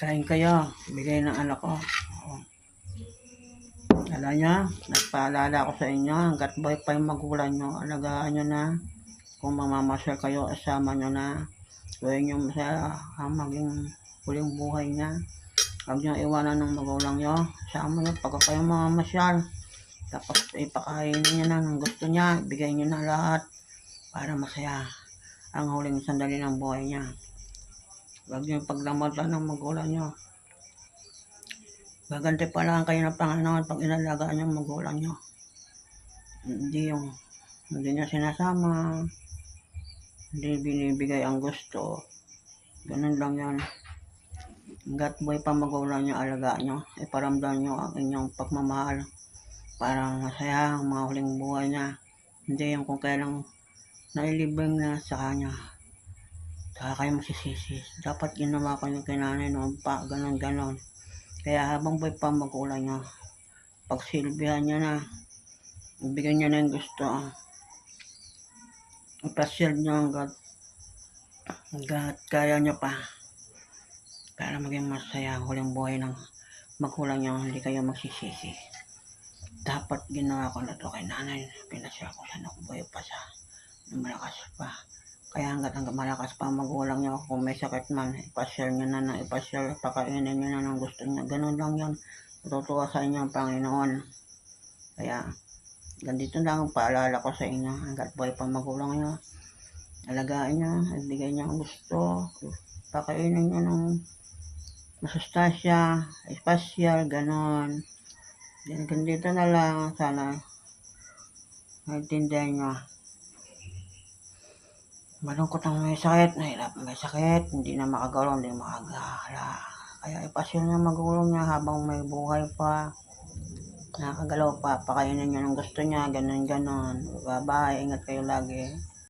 Kain kayo, bigay ng anak ko. Alam niya, nagpaalala ko sa inyo, hanggat buhay pa yung magulang nyo, alagaan nyo na. Kung mamamasyal kayo, asama nyo na. Gawin nyo masaya ang maging huling buhay niya. Huwag nyo iwanan ng magulang nyo. Asama nyo pag kayo mamamasyal. Tapos ipakain nyo na ng gusto niya. Bigay nyo na lahat para masaya ang huling sandali ng buhay niya. Huwag nyo paglamutan ng magulang nyo. Gaganti pa lang kayo ng Panginoon pag inalagaan yung magulang nyo. Hindi nyo sinasama, hindi binibigay ang gusto. Ganun lang yan. Hanggat buhay pa magulang nyo, alagaan nyo. Iparamdam nyo ang inyong pagmamahal para masaya ang mga huling buhay niya. Hindi yung kung kailang nailibing na sa kanya. Saka kayo masisisi. Dapat ginawa ko yung kinanay noon pa, ganon. Kaya habang buhay pa magulang nyo, pagsilbihan nyo na, ibigay nyo na yung gusto. Ipasyal nyo hanggat kaya nyo pa. Para maging masaya ang huling buhay ng magulang nyo, hindi kayo magsisisi. Dapat ginawa ko na to kay nanay. Pinasyal ko siya nung buhay pa siya. Malakas pa. Kaya hanggat malakas pa ang magulang nyo, kung may sakit man, ipasyal nyo na ng ipasyal, pakainin nyo na ng gusto nyo. Ganun lang yan. Natutuwa sa inyo ang Panginoon. Kaya, ganito lang ang paalala ko sa inyo. Hanggat buhay pa magulang nyo, alagaan nyo, ibigay nyo ang gusto, pakainin nyo ng masustansya, ipasyal, ganon. Ganito na lang, sana maintindihan nyo. Malungkot ang may sakit, nahirap may sakit, hindi na makagalaw, hindi makagala. Kaya ipasyon niya magulang niya habang may buhay pa. Nakagalaw pa, pakainin niya ng gusto niya, ganon. Bye-bye, ingat kayo lagi.